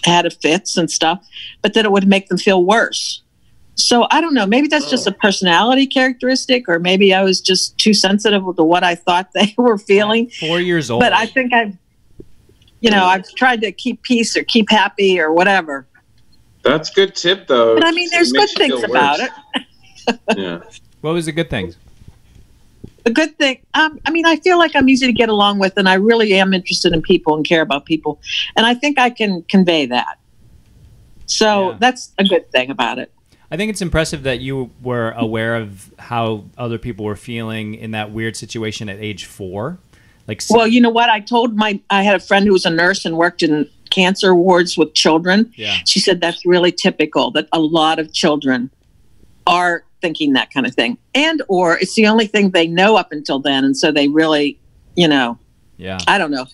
had fits and stuff, but that it would make them feel worse. So I don't know, maybe that's just a personality characteristic, or maybe I was just too sensitive to what I thought they were feeling. 4 years old. But I think I've tried to keep peace or keep happy or whatever. That's a good tip, though. But there's good things about it. Yeah. What was the good things? The good thing, I mean, I feel like I'm easy to get along with, and I really am interested in people and care about people. And I think I can convey that. So that's a good thing about it. I think it's impressive that you were aware of how other people were feeling in that weird situation at age 4. Well, you know what? I had a friend who was a nurse and worked in cancer wards with children. Yeah. She said that's really typical, that a lot of children are thinking that kind of thing, or it's the only thing they know up until then, and so they really, I don't know,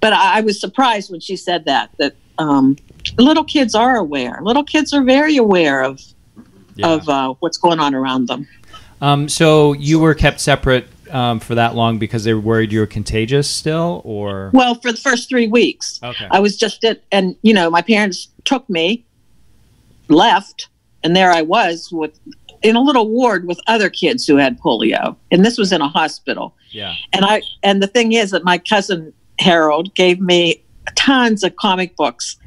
but I was surprised when she said that little kids are aware. Little kids are very aware of what's going on around them. So you were kept separate for that long because they were worried you were contagious still, or? Well, for the first 3 weeks. Okay. I was just and my parents took me, left, and there I was in a little ward with other kids who had polio, and this was in a hospital. Yeah. And the thing is that my cousin Harold gave me tons of comic books,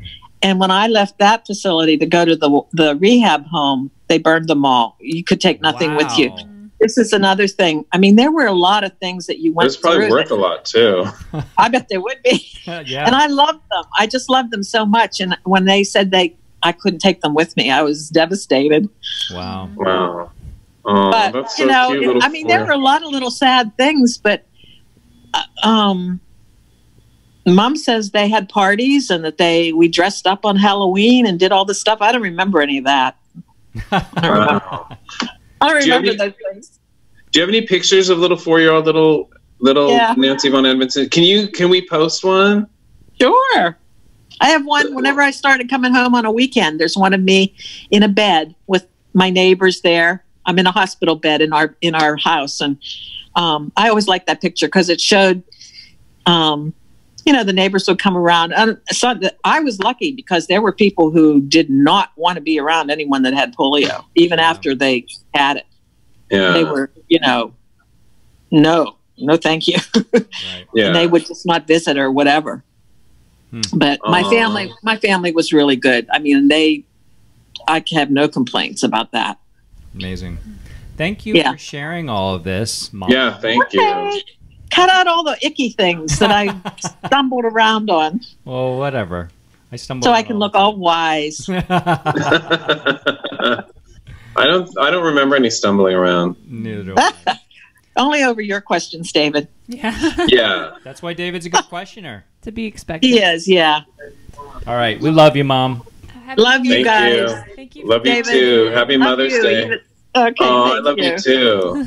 and when I left that facility to go to the rehab home, they burned them all. You could take nothing with you. This is another thing. I mean, there were a lot of things that you went through. It's probably worth a lot too. I bet there would be. Yeah. And I loved them. I just loved them so much. And when they said I couldn't take them with me, I was devastated. Wow. Wow. Oh, but that's so cute. I mean, there were a lot of little sad things, but Mom says they had parties and that we dressed up on Halloween and did all this stuff. I don't remember any of that. I don't remember those things. Do you have any pictures of little 4-year-old little Nancy von Edmondson? Can we post one? Sure. I have one whenever I started coming home on a weekend. There's one of me in a bed with my neighbors there. I'm in a hospital bed in our house, and I always liked that picture because it showed, the neighbors would come around. So I was lucky because there were people who did not want to be around anyone that had polio, even after they had it. Yeah. They were, no, thank you. Right. Yeah. And they would just not visit or whatever. But my family was really good. I mean, I have no complaints about that. Amazing. Thank you for sharing all of this, Mom. Yeah, thank you. Cut out all the icky things that I stumbled around on. Well, whatever. I stumbled. So I can look all wise. I don't remember any stumbling around. Neither do I. Only over your questions, David. Yeah. Yeah. That's why David's a good questioner. To be expected. He is, yeah. All right. We love you, Mom. Love you Thank guys. you. Thank you. Love you David. too. Happy Love Mother's you. Day. Okay, Oh, I love you too.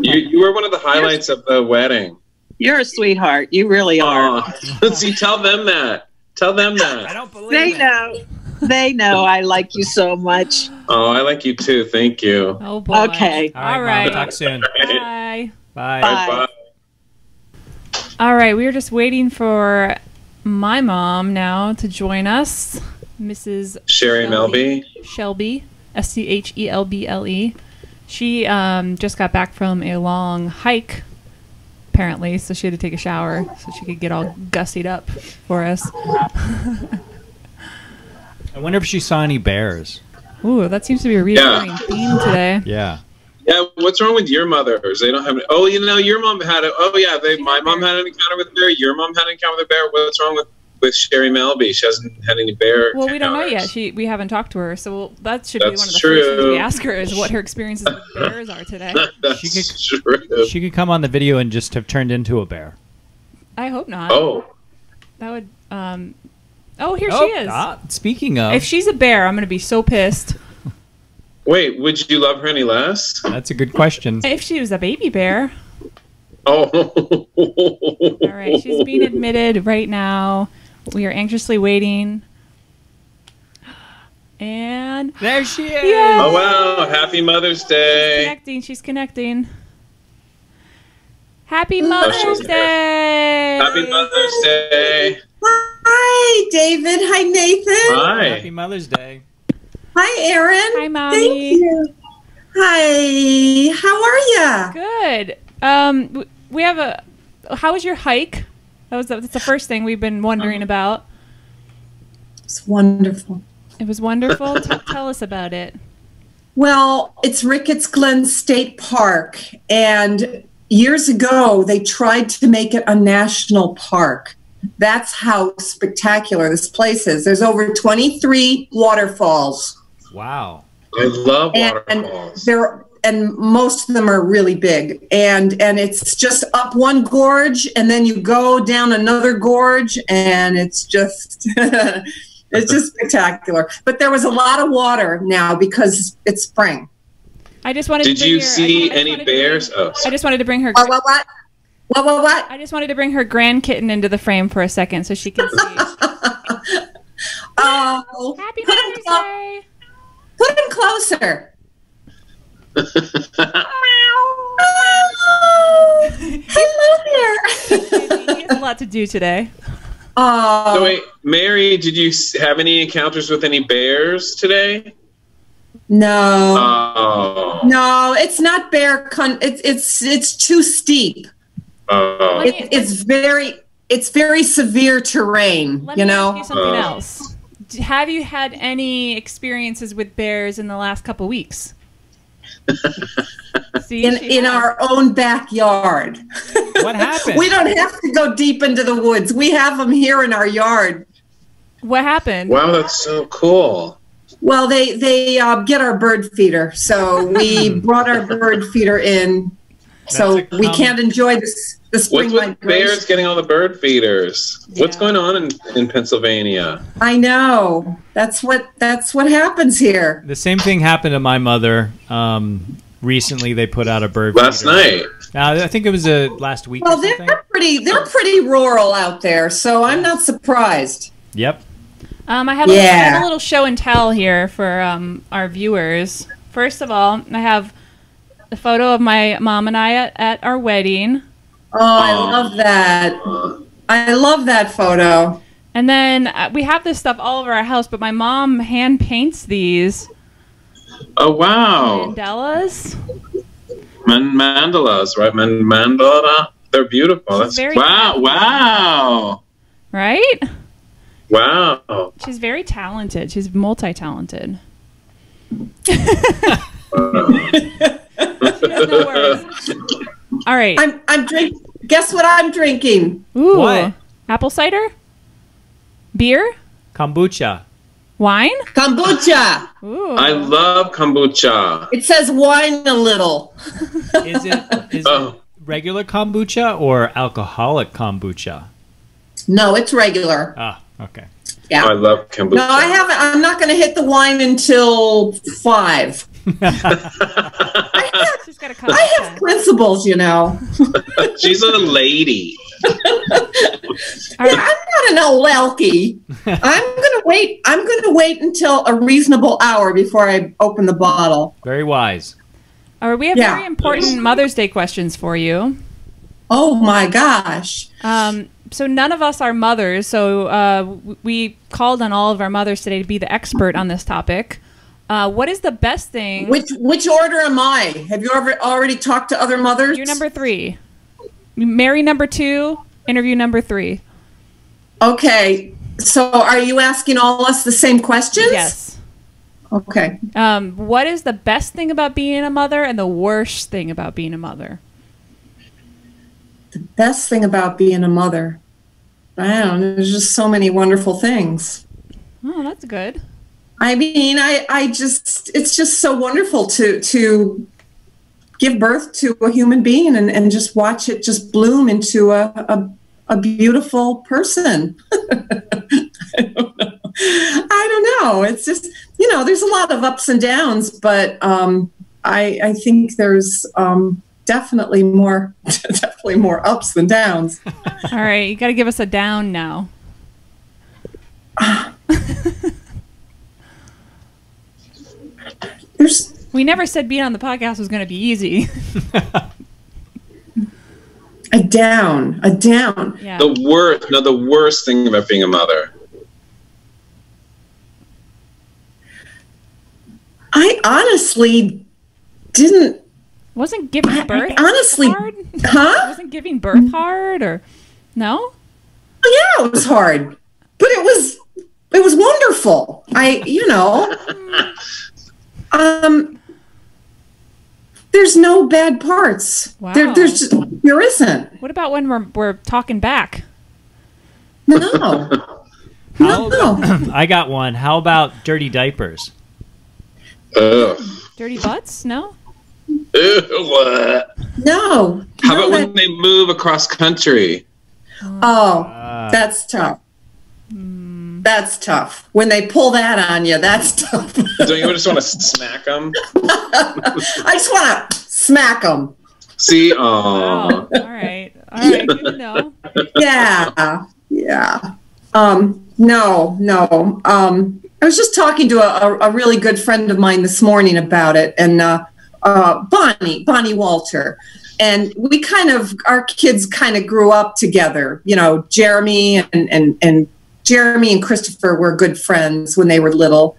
You were one of the highlights of the wedding. You're a sweetheart. You really are. Oh. See, tell them that. Tell them that. I don't believe They it. know. They know I like you so much. Oh, I like you too. Thank you. Oh boy. Okay. All right. Mom, talk soon. Bye. Bye. Bye. All right, we were just waiting for my mom now to join us, Mrs. Sherry Melby. Shelby, Schelble. She just got back from a long hike, apparently, so she had to take a shower so she could get all gussied up for us. I wonder if she saw any bears. Ooh, that seems to be a recurring theme today. Yeah. Yeah, what's wrong with your mothers? They don't have. Oh, your mom had it. Oh, yeah, my mom had an encounter with a bear. Your mom had an encounter with a bear. What's wrong with Sherry Melby? She hasn't had any bear. Well, we don't know encounters. yet. We haven't talked to her, so that should be one of the That's first things true. we ask her is what her experiences with bears are today. That's true. She could come on the video and just have turned into a bear. I hope not. Oh, That would. Oh, here she is. Speaking of, If she's a bear, I'm going to be so pissed. wait, would you love her any less? that's a good question. If she was a baby bear. Oh. All right, she's being admitted right now. We are anxiously waiting. And There she is. Yay! Oh, wow. Happy Mother's Day. She's connecting. Happy Mother's she's Day! Happy Mother's Day. Hi, David. Hi, Nathan. Hi. Happy Mother's Day. Hi, Erin. Hi, Mommy. Thank you. Hi. How are you? Good. We have a. How was your hike? That's the first thing we've been wondering about. It's wonderful. It was wonderful. Tell us about it. Well, it's Ricketts Glen State Park, and years ago, they tried to make it a national park. That's how spectacular this place is. There's over 23 waterfalls. Wow. I love waterfalls. And most of them are really big. And it's just up one gorge, and then you go down another gorge, and it's just it's just spectacular. But there was a lot of water now because it's spring. I just wanted. Did you see any bears? I just wanted to bring her. What? I just wanted to bring her grand kitten into the frame for a second so she can see. Oh, Happy Mother's Day! Put him closer. Hello there. He has a lot to do today. So wait, Mary, did you have any encounters with any bears today? No. Oh. No, it's not bear. It's too steep. Oh. It's very severe terrain. Let me ask you something else. Have you had any experiences with bears in the last couple weeks? See, in our own backyard. What happened? We don't have to go deep into the woods. We have them here in our yard. What happened? Wow, that's so cool. Well, they get our bird feeder, so we brought our bird feeder in, so we can't enjoy the spring What's with migration. bears getting all the bird feeders? Yeah. What's going on in Pennsylvania? I know. That's what happens here. The same thing happened to my mother. Recently, they put out a bird Last feeder. night. I think it was last week. Well, or something. they're pretty rural out there, so I'm not surprised. Yep. I have a little show and tell here for our viewers. First of all, I have the photo of my mom and I at our wedding. Oh, I love that. I love that photo. And then we have this stuff all over our house, but my mom hand paints these. Oh, wow. Mandalas. Mandalas, right? Mandala. They're beautiful. She's That's very wow. Wow. Right? Wow. She's very talented. She's multi-talented. She has no words. All right. I'm drinking. Guess what I'm drinking? Ooh. What? Apple cider? Beer? Kombucha. Wine? Kombucha. Ooh. I love kombucha. It says wine a little. Is it regular kombucha or alcoholic kombucha? No, it's regular. Ah, okay. Yeah. I love kombucha. No, I haven't. I'm not going to hit the wine until 5. She's got a I have principles, you know. She's a lady. I'm not an old elky. I'm gonna wait until a reasonable hour before I open the bottle. Very wise. All right, we have very important Mother's Day questions for you. Oh my gosh. So none of us are mothers, so we called on all of our mothers today to be the expert on this topic. What is the best thing? Which order am I? Have you ever already talked to other mothers? You're number 3. Mary number 2, interview number 3. Okay. So are you asking all us the same questions? Yes. Okay. What is the best thing about being a mother and the worst thing about being a mother? The best thing about being a mother. Wow, there's just so many wonderful things. Oh, that's good. I mean, it's just so wonderful to give birth to a human being and just watch it just bloom into a beautiful person. I don't know. It's just, there's a lot of ups and downs, but I think there's definitely more ups than downs. All right, you got to give us a down now. We never said being on the podcast was going to be easy. A down. Yeah. The worst thing about being a mother. I honestly didn't. Wasn't giving birth honestly hard? Huh? Wasn't giving birth hard or no? Yeah, it was hard, but it was wonderful. there's no bad parts. Wow. There isn't. What about when we're talking back? No. I got one. How about dirty diapers? Ugh. Dirty butts? No? Ew. No. How about when they move across country? Oh, that's tough. That's tough. When they pull that on you, that's tough. Don't you just want to smack them? I just want to smack them. See? Wow. Oh. All right. Good to know. Yeah. No. I was just talking to a really good friend of mine this morning about it, and Bonnie Walter. And our kids kind of grew up together. You know, Jeremy and Christopher were good friends when they were little.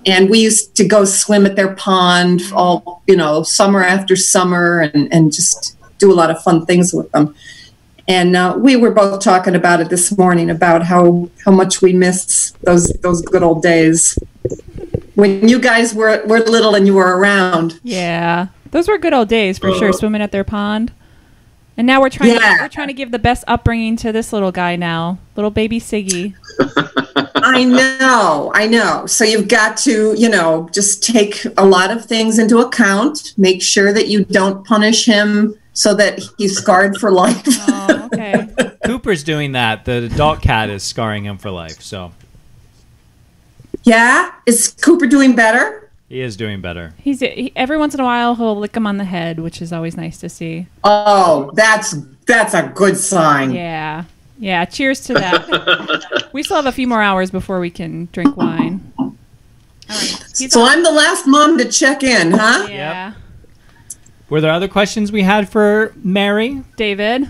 And we used to go swim at their pond all, summer after summer and just do a lot of fun things with them. And we were both talking about it this morning, about how much we miss those good old days when you guys were little and you were around. Yeah. Those were good old days for sure, swimming at their pond. And now we're trying to give the best upbringing to this little guy now, little baby Siggy. I know. So you've got to, just take a lot of things into account. Make sure that you don't punish him so that he's scarred for life. Oh, okay. Cooper's doing that. The adult cat is scarring him for life. So. Yeah? Is Cooper doing better? He is doing better. Every once in a while he'll lick him on the head, which is always nice to see. Oh, that's a good sign. Yeah. Yeah, cheers to that. We still have a few more hours before we can drink wine. All right. So I'm the last mom to check in, huh? Yeah. Yep. Were there other questions we had for Mary? David?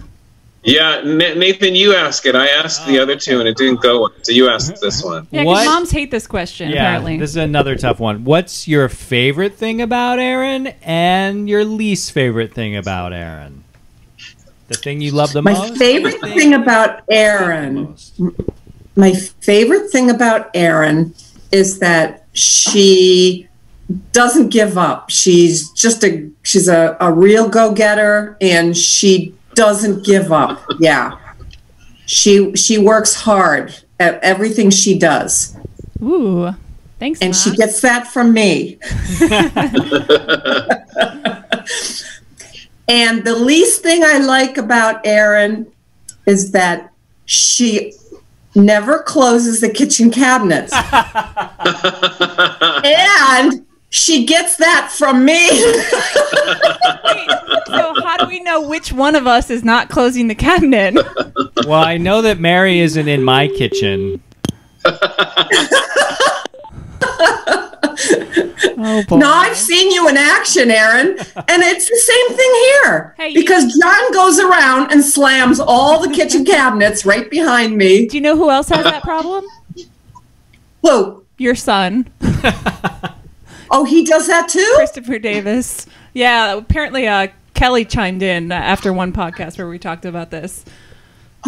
Yeah, Nathan, you ask it. I asked the other two, and it didn't go well. So you asked this one. Yeah, because moms hate this question, apparently. This is another tough one. What's your favorite thing about Aaron and your least favorite thing about Aaron? The thing you love the most? My favorite thing about Aaron is that she doesn't give up. She's a real go-getter, and she doesn't give up. Yeah. She works hard at everything she does. Ooh. Thanks, and Mom. she gets that from me. And the least thing I like about Erin is that she never closes the kitchen cabinets. And she gets that from me. Wait, so how do we know which one of us is not closing the cabinet? Well, I know that Mary isn't in my kitchen. Oh, boy. No, I've seen you in action, Erin, and it's the same thing here. Hey, because John goes around and slams all the kitchen cabinets right behind me. Do you know who else has that problem? Who? Your son. Oh, he does that too? Christopher Davis. Yeah, apparently Kelly chimed in after one podcast where we talked about this.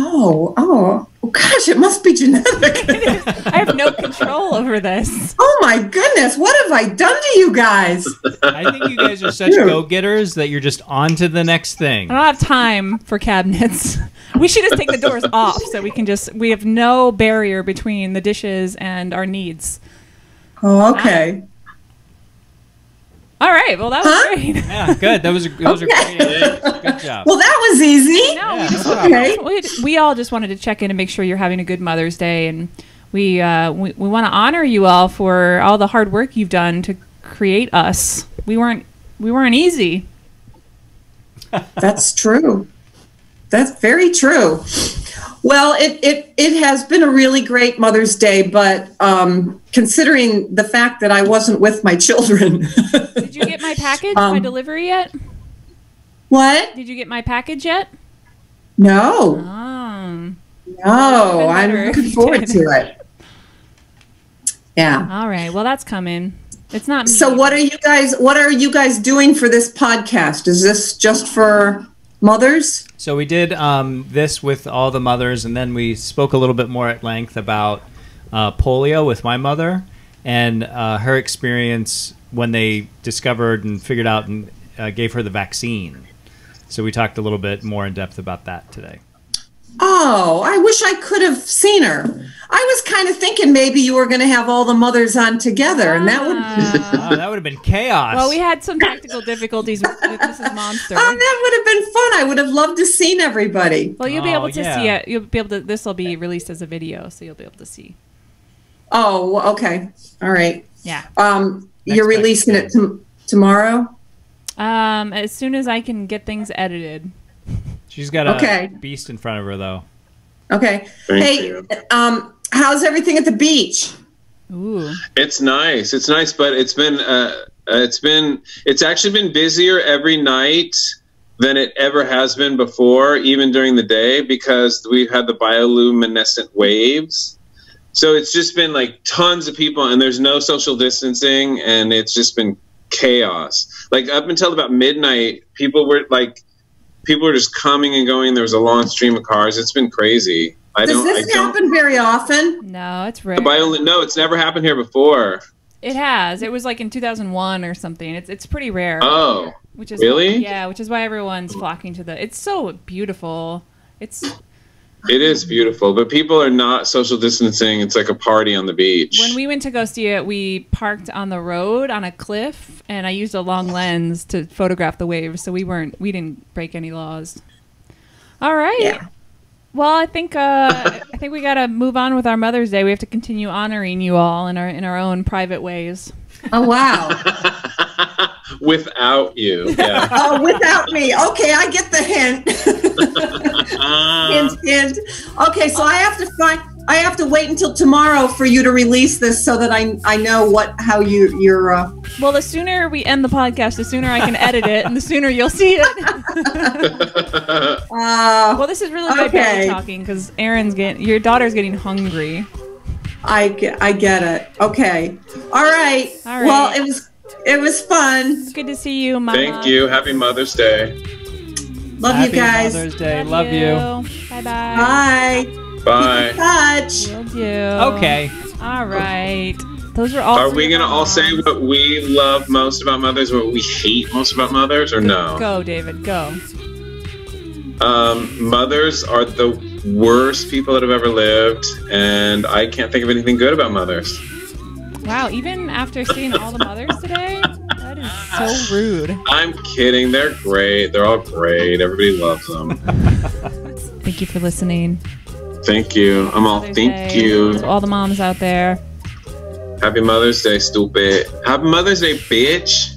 Oh, gosh, it must be genetic. I have no control over this. Oh, my goodness. What have I done to you guys? I think you guys are such go-getters that you're just on to the next thing. I don't have time for cabinets. We should just take the doors off so we have no barrier between the dishes and our needs. Oh, okay. All right. Well, that was great. Yeah, good. That was a great idea. Good job. Well, that was easy. No, we all just wanted to check in and make sure you're having a good Mother's Day, and we want to honor you all for all the hard work you've done to create us. We weren't easy. That's true. That's very true. Well, it has been a really great Mother's Day, but considering the fact that I wasn't with my children. Did you get my package, my delivery yet? What? Did you get my package yet? No. Oh. No, I'm looking forward to it. Yeah. All right. Well, that's coming. It's not me. So what are you guys doing for this podcast? Is this just for mothers? So we did this with all the mothers, and then we spoke a little bit more at length about polio with my mother and her experience when they discovered and figured out and gave her the vaccine. So we talked a little bit more in depth about that today. Oh, I wish I could have seen her. I was kind of thinking maybe you were going to have all the mothers on together, and that would that would have been chaos. Well, we had some technical difficulties with Mrs. Monster. that would have been fun. I would have loved to seen everybody. Well, you'll be able to see it. You'll be able to. This will be released as a video, so you'll be able to see. Oh, okay. All right. Yeah. You're releasing it tomorrow? As soon as I can get things edited. She's got a beast in front of her, though. Okay. Thank you. How's everything at the beach? Ooh. It's nice. It's nice, but it's actually been busier every night than it ever has been before, even during the day, because we've had the bioluminescent waves. So it's just been like tons of people, and there's no social distancing, and it's just been chaos. Like up until about midnight, people were just coming and going. There was a long stream of cars. It's been crazy. Does this happen very often? No, it's rare. No, it's never happened here before. It has. It was like in 2001 or something. It's pretty rare. Oh, which is really? Yeah, which is why everyone's flocking to the. It's so beautiful. It is beautiful, but people are not social distancing. It's like a party on the beach. When we went to go see it, we parked on the road on a cliff, and I used a long lens to photograph the waves, so we didn't break any laws. All right. Yeah. Well, I think we got to move on with our Mother's Day. We have to continue honoring you all in our own private ways. Oh, wow. Without you. Yeah. Oh, without me. Okay, I get the hint. Hint. Okay, so I have to wait until tomorrow for you to release this so that I know how you're Well, the sooner we end the podcast, the sooner I can edit it, and the sooner you'll see it. Well, this is really good belly talking because your daughter's getting hungry. I get it. Okay. All right. Well, it was fun. It's good to see you, Mama. Thank you. Happy Mother's Day. Love you guys. Mother's Day. Love you. Bye-bye. Bye. Bye. Touch. Will do. Okay. All right. Those are all. Are we going to all say what we love most about mothers, what we hate most about mothers, or no? Go, David. Go. Mothers are the worst people that have ever lived, and I can't think of anything good about mothers. Wow, even after seeing all the mothers today? That is so rude. I'm kidding. They're great. They're all great. Everybody loves them. Thank you for listening. Thank you. Thank you. To all the moms out there. Happy Mother's Day, stupid. Happy Mother's Day, bitch.